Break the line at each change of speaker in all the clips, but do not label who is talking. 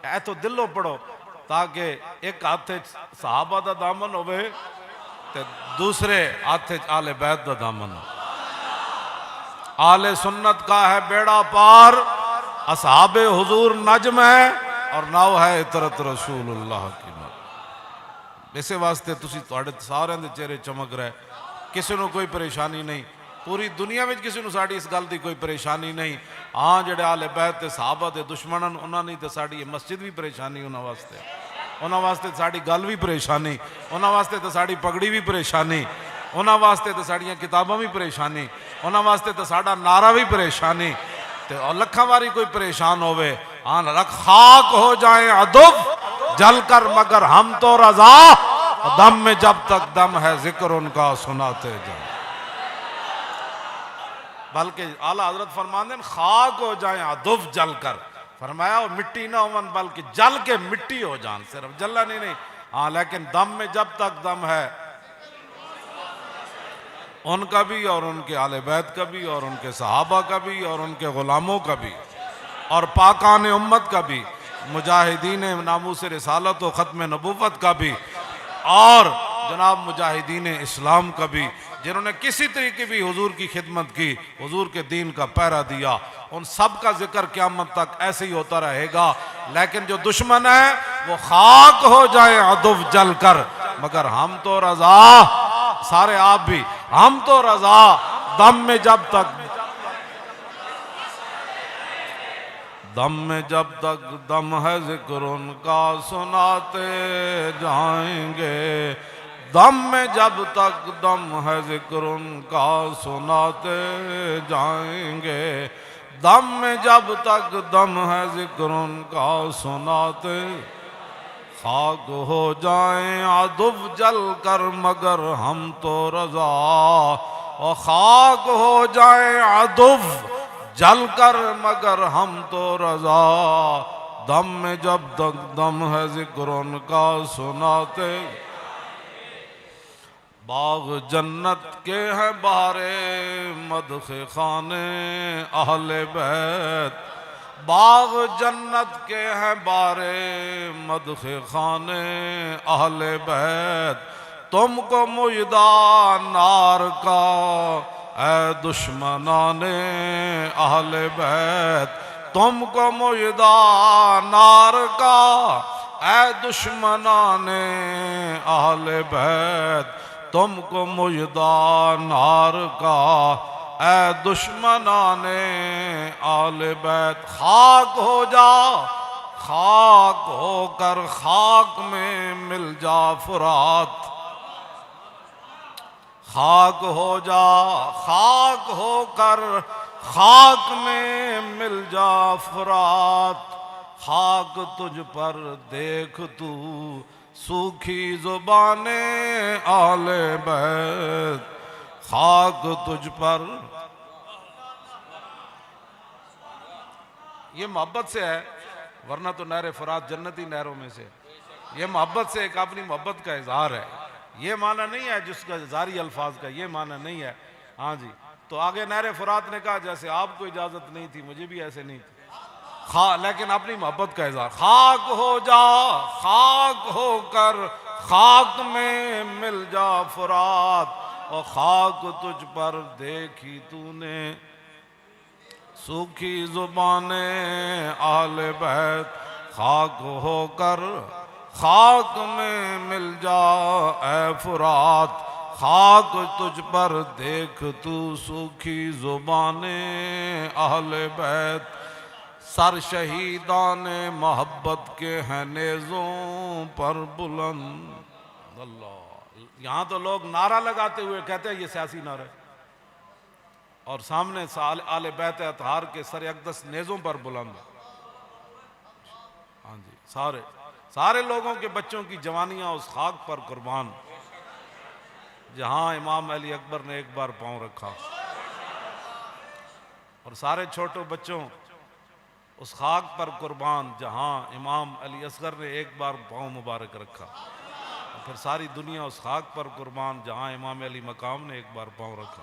اے تو دلوں پڑھو تاکہ ایک ہاتھ صحابہ دا دامن ہوئے تے دوسرے ہاتھ آل بیت دا دامن ہو. آل سنت کا ہے بیڑا پار، اصحاب حضور نجم ہے اور ناؤ ہے اطرت رسول اللہ کی نو. اسے واسطے تسی تواڈے سارے دے چہرے چمک رہے، کسی نو کوئی پریشانی نہیں، پوری دنیا میں کسی نو ساڑی اس گل دی کوئی پریشانی نہیں. ہاں جڑے آل بیت تے صحابہ دے دشمنن انہاں نہیں تے ساڑی یہ مسجد بھی پریشانی انہاں واسطے، انہاں واسطے ساڑی گل بھی پریشانی، انہاں واسطے تے ساڑی پگڑی بھی پریشانی، انہاں واسطے تے ساڑیاں کتاباں بھی پریشانی، انہاں واسطے تے ساڑا نعرہ بھی پریشانی. تے لکھاں واری کوئی پریشان ہوئے، ہاں رکھ خاک ہو جائیں عدب جل کر مگر ہم تو رضا، دم میں جب تک دم ہے ذکر ان کا سناتے جائیں. بلکہ اعلیٰ حضرت فرماندے خاک ہو جائیں عدب جل کر، فرمایا وہ مٹی نہ ہون بلکہ جل کے مٹی ہو جان، صرف جلنا نہیں ہاں لیکن دم میں جب تک دم ہے ان کا بھی اور ان کے آل بیت کا بھی اور ان کے صحابہ کا بھی اور ان کے غلاموں کا بھی اور پاکان امت کا بھی، مجاہدین ناموس رسالت و ختم نبوت کا بھی اور جناب مجاہدین اسلام کا بھی، جنہوں نے کسی طریقے بھی حضور کی خدمت کی، حضور کے دین کا پہرا دیا، ان سب کا ذکر قیامت تک ایسے ہی ہوتا رہے گا. لیکن جو دشمن ہے وہ خاک ہو جائے عدو جل کر مگر ہم تو رضا، سارے آپ بھی ہم تو رضا، دم میں جب تک دم ہے ذکر ان کا سناتے جائیں گے، دم میں جب تک دم ہے ذکر ان کا سناتے جائیں گے، دم میں جب تک دم ہے ذکر ان کا سناتے. خاک ہو جائیں عدو جل کر مگر ہم تو رضا، اور خاک ہو جائیں عدو جل کر مگر ہم تو رضا، دم میں جب تک دم ہے ذکر ان کا سناتے. باغ جنت کے ہیں بہار مدح خانے اہل بیت، باغ جنت کے ہیں بہار مدح خانے اہل بیت، تم کو مژدہ نار کا اے دشمنان اہل بیت، تم کو مژدہ نار کا اے دشمنان اہل بیت، تم کو مژدہ نار کا اے دشمنان آل بیت. خاک ہو جا، خاک ہو کر خاک میں مل جا فرات، خاک ہو جا خاک ہو کر خاک میں مل جا فرات، خاک تجھ پر دیکھ تو سوکھی زبان آل بیت، خاک تجھ پر. یہ محبت سے ہے ورنہ تو نہر فرات جنتی نہروں میں سے، یہ محبت سے ایک اپنی محبت کا اظہار ہے. یہ معنی نہیں ہے جس کا اظہاری الفاظ کا، یہ معنی نہیں ہے. ہاں جی تو آگے نہر فرات نے کہا جیسے آپ کو اجازت نہیں تھی مجھے بھی ایسے نہیں تھی، لیکن اپنی محبت کا اظہار. خاک ہو جا خاک ہو کر خاک میں مل جا فرات، اور خاک تجھ پر دیکھی تو نے سوکھی زبان آل بیت، خاک ہو کر خاک میں مل جا اے فرات، خاک تجھ پر دیکھ تو سوکھی زبان اہل بیت. سر شہیدان محبت کے ہیں نیزوں پر بلند. اللہ، یہاں تو لوگ نعرہ لگاتے ہوئے کہتے ہیں یہ سیاسی نعرہ، اور سامنے آل بیت اطہار کے سر اقدس نیزوں پر بلند. ہاں جی سارے لوگوں کے بچوں کی جوانیاں اس خاک پر قربان جہاں امام علی اکبر نے ایک بار پاؤں رکھا، اور سارے چھوٹے بچوں اس خاک پر قربان جہاں امام علی اصغر نے ایک بار پاؤں مبارک رکھا، اور پھر ساری دنیا اس خاک پر قربان جہاں امام علی مقام نے ایک بار پاؤں رکھا.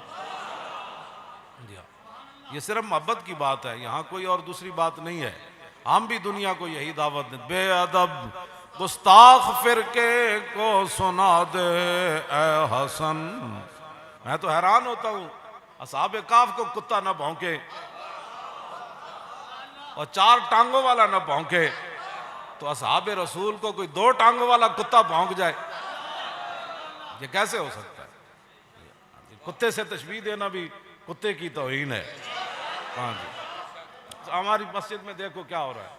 یہ صرف محبت کی بات ہے، یہاں کوئی اور دوسری بات نہیں ہے. ہم بھی دنیا کو یہی دعوت دیں، بے ادب گستاخ فرقے کو سنا دے اے حسن۔ میں تو حیران ہوتا ہوں، اصحاب کہف کو کتا نہ بھونکے اور 4 ٹانگوں والا نہ بھونکے، تو اصحاب رسول کو کوئی 2 ٹانگوں والا کتا بھونک جائے، یہ کیسے ہو سکتا ہے؟ کتے سے تشبیہ دینا بھی کتے کی توہین ہے۔ ہاں جی، ہماری مسجد میں دیکھو کیا ہو رہا ہے،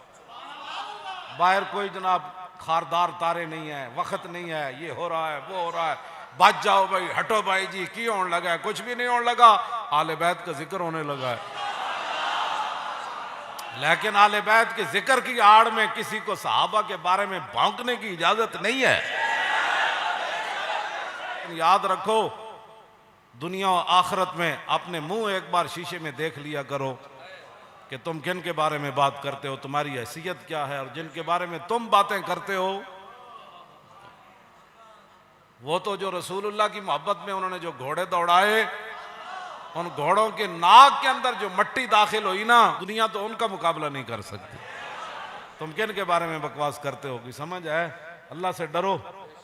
باہر کوئی جناب خاردار تارے نہیں ہیں، وقت نہیں ہے، یہ ہو رہا ہے وہ ہو رہا ہے، بچ جاؤ بھائی، ہٹو بھائی جی، کی ہون لگا ہے؟ کچھ بھی نہیں ہون لگا، آل بیت کا ذکر ہونے لگا ہے۔ لیکن آل بیت کے ذکر کی آڑ میں کسی کو صحابہ کے بارے میں بھونکنے کی اجازت نہیں ہے۔ یاد رکھو، دنیا و آخرت میں اپنے منہ ایک بار شیشے میں دیکھ لیا کرو کہ تم کن کے بارے میں بات کرتے ہو، تمہاری حیثیت کیا ہے، اور جن کے بارے میں تم باتیں کرتے ہو وہ تو جو رسول اللہ کی محبت میں انہوں نے جو گھوڑے دوڑائے، ان گھوڑوں کے ناک کے اندر جو مٹی داخل ہوئی نا، دنیا تو ان کا مقابلہ نہیں کر سکتی۔ تم کن کے بارے میں بکواس کرتے ہو؟ کوئی سمجھ ہے؟ اللہ سے ڈرو،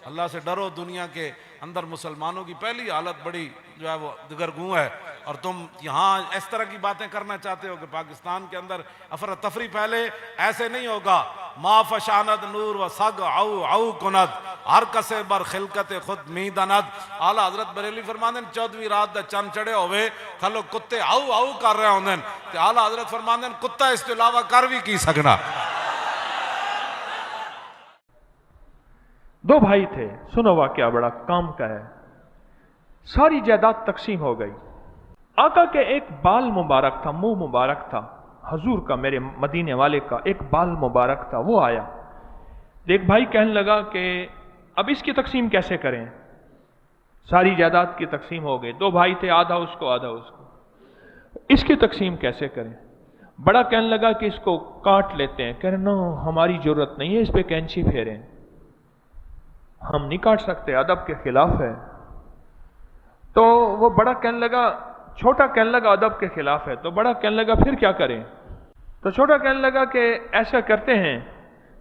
اللہ سے ڈرو۔ دنیا کے اندر مسلمانوں کی پہلی حالت بڑی جو ہے وہ دگرگوں ہے، اور تم یہاں اس طرح کی باتیں کرنا چاہتے ہو کہ پاکستان کے اندر افراتفری پھیلے۔ ایسے نہیں ہوگا۔ ما فشاند نور و سگ او او کند، ہر کسے بر خلقت خود می دند۔ اعلیٰ حضرت بریلی فرماندن 14ویں رات دا چند چڑھے ہوئے تھلو کتے او او کر رہے ہوندن، تے اعلیٰ حضرت فرماندن کتا اس کے علاوہ کر بھی کی سکنا۔
2 بھائی تھے، سنو واقعہ بڑا کام کا ہے۔ ساری جائیداد تقسیم ہو گئی، آقا کے ایک بال مبارک تھا، منہ مبارک تھا، حضور کا، میرے مدینے والے کا ایک بال مبارک تھا، وہ آیا۔ ایک بھائی کہنے لگا کہ اب اس کی تقسیم کیسے کریں؟ ساری جائیداد کی تقسیم ہو گئی، 2 بھائی تھے، آدھا اس کو آدھا اس کو، اس کی تقسیم کیسے کریں؟ بڑا کہنے لگا کہ اس کو کاٹ لیتے ہیں، کہہ رہے نو ہماری ضرورت نہیں ہے، اس پہ کینچی پھیریں، ہم نہیں کاٹ سکتے، ادب کے خلاف ہے۔ تو وہ بڑا کہنے لگا، چھوٹا کہنے لگا ادب کے خلاف ہے، تو بڑا کہنے لگا پھر کیا کریں؟ تو چھوٹا کہنے لگا کہ ایسا کرتے ہیں،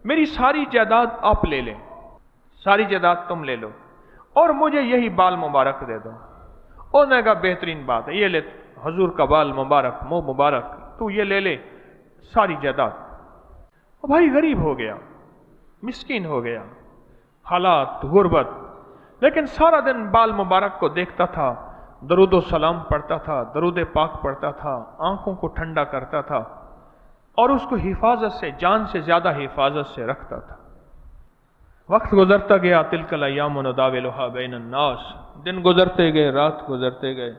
میری ساری جائیداد آپ لے لیں، ساری جائیداد تم لے لو اور مجھے یہی بال مبارک دے دو۔ انہوں نے کہا بہترین بات ہے، یہ لے حضور کا بال مبارک، منہ مبارک، تو یہ لے لے ساری جائیداد۔ بھائی غریب ہو گیا، مسکین ہو گیا، حالات غربت، لیکن سارا دن بال مبارک کو دیکھتا تھا، درود و سلام پڑھتا تھا، درود پاک پڑھتا تھا، آنکھوں کو ٹھنڈا کرتا تھا اور اس کو حفاظت سے، جان سے زیادہ حفاظت سے رکھتا تھا۔ وقت گزرتا گیا، تلک الایام نداولھا بین الناس، دن گزرتے گئے، رات گزرتے گئے،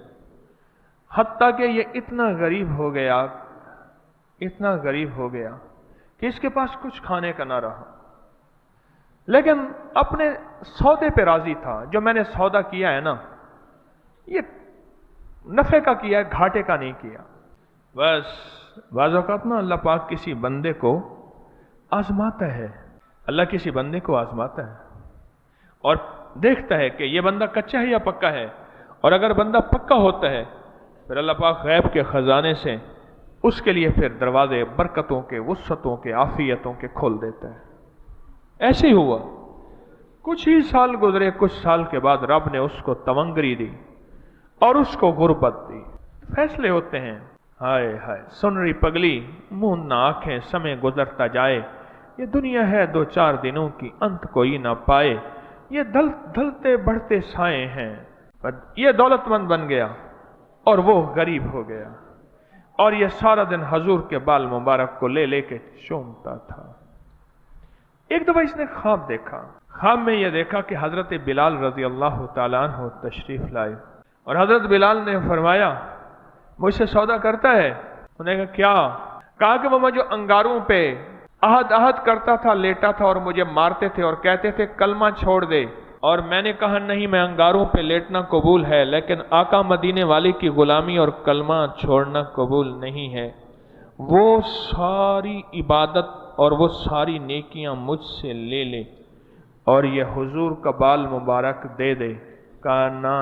حتیٰ کہ یہ اتنا غریب ہو گیا، اتنا غریب ہو گیا کہ اس کے پاس کچھ کھانے کا نہ رہا، لیکن اپنے سودے پہ راضی تھا۔ جو میں نے سودا کیا ہے نا، یہ نفع کا کیا ہے، گھاٹے کا نہیں کیا۔ بس بعض اوقات نا اللہ پاک کسی بندے کو آزماتا ہے، اللہ کسی بندے کو آزماتا ہے اور دیکھتا ہے کہ یہ بندہ کچا ہے یا پکا ہے، اور اگر بندہ پکا ہوتا ہے پھر اللہ پاک غیب کے خزانے سے اس کے لیے پھر دروازے برکتوں کے، وسعتوں کے، عافیتوں کے کھول دیتا ہے۔ ایسے ہی ہوا، کچھ ہی سال گزرے، کچھ سال کے بعد رب نے اس کو تونگری دی اور اس کو غربت دی۔ فیصلے ہوتے ہیں، ہائے ہائے سن رہی پگلی، منہ نہ آنکھیں، سمے گزرتا جائے، یہ دنیا ہے 2-4 دنوں کی، انت کوئی نہ پائے، یہ ڈھلتے بڑھتے سائے ہیں۔ یہ دولت مند بن گیا اور وہ غریب ہو گیا، اور یہ سارا دن حضور کے بال مبارک کو لے لے کے چومتا تھا۔ ایک دفعہ اس نے خواب دیکھا، خواب میں یہ دیکھا کہ حضرت بلال رضی اللہ تعالیٰ عنہ تشریف لائے، اور حضرت بلال نے فرمایا مجھ سے سودا کرتا ہے؟ انہوں نے کہا کیا؟ کہا کہ وہ جو انگاروں پہ عہد کرتا تھا، لیٹا تھا اور مجھے مارتے تھے اور کہتے تھے کلمہ چھوڑ دے، اور میں نے کہا نہیں، میں انگاروں پہ لیٹنا قبول ہے، لیکن آقا مدینے والے کی غلامی اور کلمہ چھوڑنا قبول نہیں ہے، وہ ساری عبادت اور وہ ساری نیکیاں مجھ سے لے لے اور یہ حضور کا بال مبارک دے دے۔ کہا نا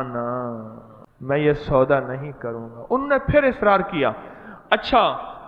میں یہ سودا نہیں کروں گا۔ انہوں نے پھر اصرار کیا، اچھا